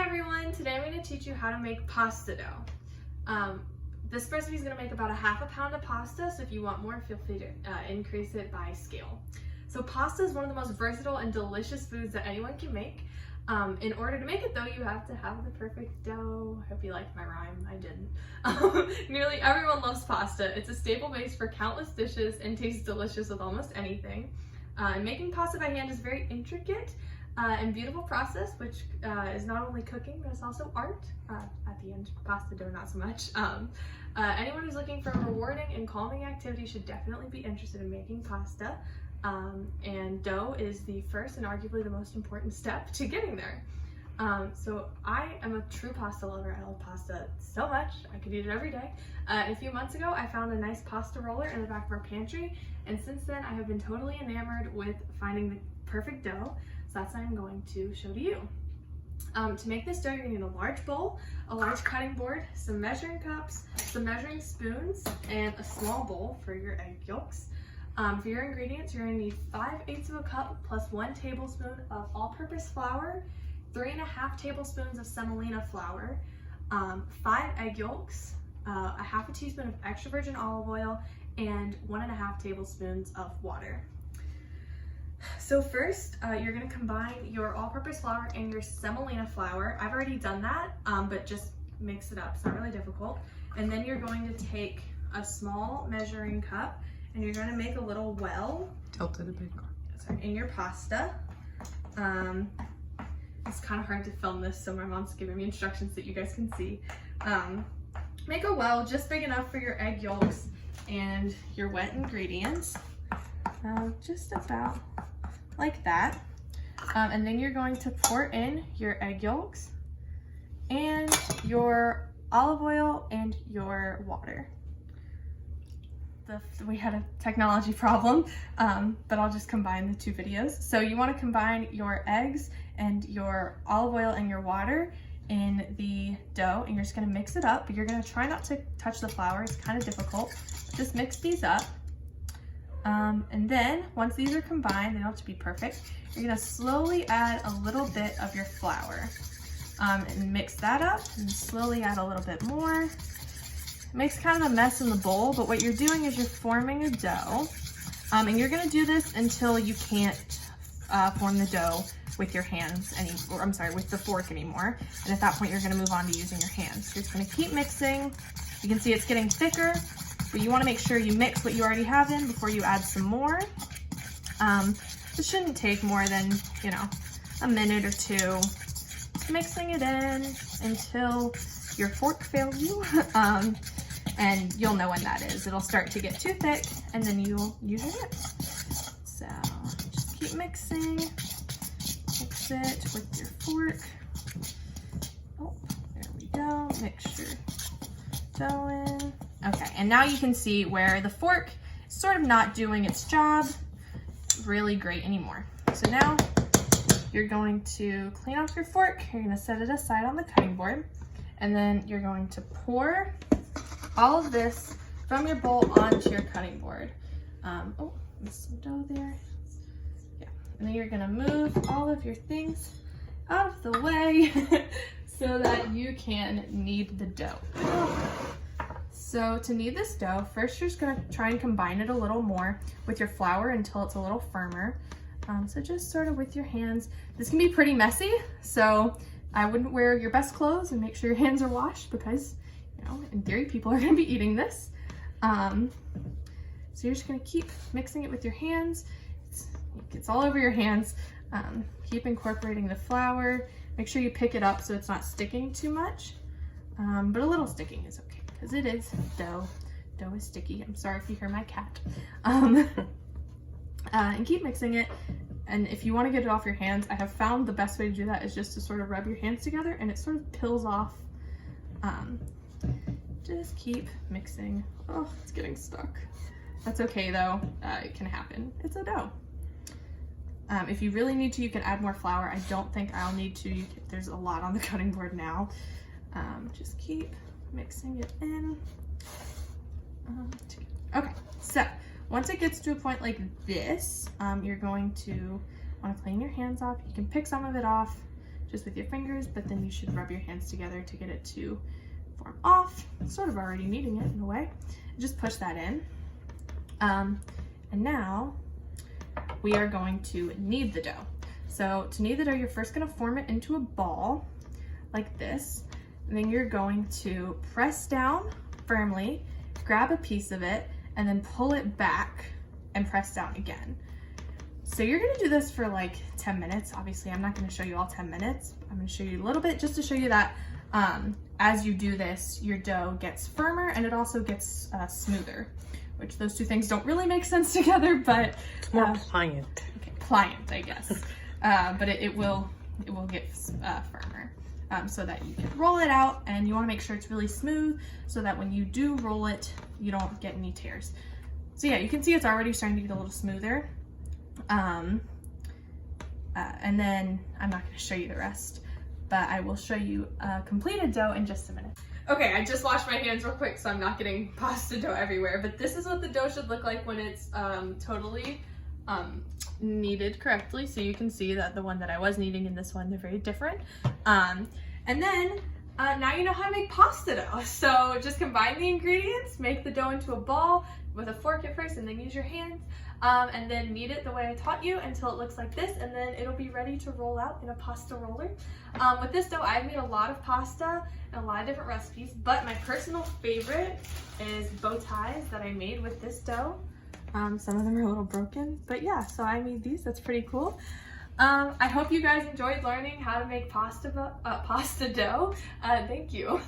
everyone, today I'm going to teach you how to make pasta dough. This recipe is going to make about 1/2 pound of pasta, so if you want more, feel free to increase it by scale. So pasta is one of the most versatile and delicious foods that anyone can make. In order to make it though, you have to have the perfect dough. I hope you liked my rhyme, I didn't. Nearly everyone loves pasta. It's a staple base for countless dishes and tastes delicious with almost anything. And making pasta by hand is very intricate and beautiful process, which is not only cooking, but it's also art. At the end, pasta dough, not so much. Anyone who's looking for a rewarding and calming activity should definitely be interested in making pasta. And dough is the first and arguably the most important step to getting there. So I am a true pasta lover. I love pasta so much, I could eat it every day. A few months ago, I found a nice pasta roller in the back of our pantry, and since then I have been totally enamored with finding the perfect dough. So that's what I'm going to show to you. To make this dough, you're gonna need a large bowl, a large cutting board, some measuring cups, some measuring spoons, and a small bowl for your egg yolks. For your ingredients, you're gonna need 5/8 of a cup plus 1 tablespoon of all-purpose flour, 3½ tablespoons of semolina flour, 5 egg yolks, 1/2 teaspoon of extra virgin olive oil, and 1½ tablespoons of water. So first, you're gonna combine your all-purpose flour and your semolina flour. I've already done that, but just mix it up. It's not really difficult. And then you're going to take a small measuring cup and you're gonna make a little well. Tilt it a bit. Sorry, in your pasta. It's kind of hard to film this, so my mom's giving me instructions that you guys can see. Make a well just big enough for your egg yolks and your wet ingredients. Just about like that. And then you're going to pour in your egg yolks and your olive oil and your water. We had a technology problem, but I'll just combine the two videos. So you want to combine your eggs and your olive oil and your water in the dough, and you're just going to mix it up. But you're going to try not to touch the flour. It's kind of difficult. Just mix these up. And then once these are combined, they don't have to be perfect, you're gonna slowly add a little bit of your flour and mix that up, and slowly add a little bit more. It makes kind of a mess in the bowl, but what you're doing is you're forming a dough, and you're gonna do this until you can't form the dough with your hands with the fork anymore. And at that point, you're gonna move on to using your hands. You're just gonna keep mixing. You can see it's getting thicker, but you want to make sure you mix what you already have in before you add some more. This shouldn't take more than, a minute or two. Mixing it in until your fork fails you, and you'll know when that is. It'll start to get too thick, and then you'll use your whips. So just keep mixing. Mix it with your fork. Oh, there we go. Mix your dough in. Okay, and now you can see where the fork is sort of not doing its job really great anymore. So now you're going to clean off your fork. You're going to set it aside on the cutting board, and then you're going to pour all of this from your bowl onto your cutting board. Oh, there's some dough there. Yeah, and then you're going to move all of your things out of the way so that you can knead the dough. So to knead this dough, first you're just gonna try and combine it a little more with your flour until it's a little firmer. So just sort of with your hands. This can be pretty messy, so I wouldn't wear your best clothes, and make sure your hands are washed because, in theory, people are gonna be eating this. So you're just gonna keep mixing it with your hands. It gets all over your hands. Keep incorporating the flour. Make sure you pick it up so it's not sticking too much, but a little sticking is okay. Because it is dough. Dough is sticky. I'm sorry if you hear my cat. And keep mixing it. And if you want to get it off your hands, I have found the best way to do that is just to sort of rub your hands together, and it sort of peels off. Just keep mixing. Oh, it's getting stuck. That's okay though. It can happen. It's a dough. If you really need to, you can add more flour. I don't think I'll need to. There's a lot on the cutting board now. Just keep mixing it in. Okay, so once it gets to a point like this, you're going to want to clean your hands off. You can pick some of it off just with your fingers, but then you should rub your hands together to get it to form off. It's sort of already kneading it in a way. Just push that in. And now we are going to knead the dough. So to knead the dough, you're first gonna form it into a ball like this. And then you're going to press down firmly, grab a piece of it, and then pull it back and press down again. So you're gonna do this for like 10 minutes. Obviously, I'm not gonna show you all 10 minutes. I'm gonna show you a little bit just to show you that as you do this, your dough gets firmer and it also gets smoother, which those two things don't really make sense together, but it's more pliant. Okay, pliant, I guess. But it will get firmer. So that you can roll it out, and you want to make sure it's really smooth so that when you do roll it, you don't get any tears. So yeah, you can see it's already starting to get a little smoother. And then I'm not going to show you the rest, but I will show you a completed dough in just a minute. Okay, I just washed my hands real quick so I'm not getting pasta dough everywhere, but this is what the dough should look like when it's totally kneaded correctly. So you can see that the one that I was kneading and this one, they're very different. And then now you know how to make pasta dough. So just combine the ingredients, make the dough into a ball with a fork at first, and then use your hands, and then knead it the way I taught you until it looks like this, and then it'll be ready to roll out in a pasta roller. With this dough, I've made a lot of pasta and a lot of different recipes, but my personal favorite is bow ties that I made with this dough. Some of them are a little broken, but yeah, so I made these. That's pretty cool. I hope you guys enjoyed learning how to make pasta dough. Thank you.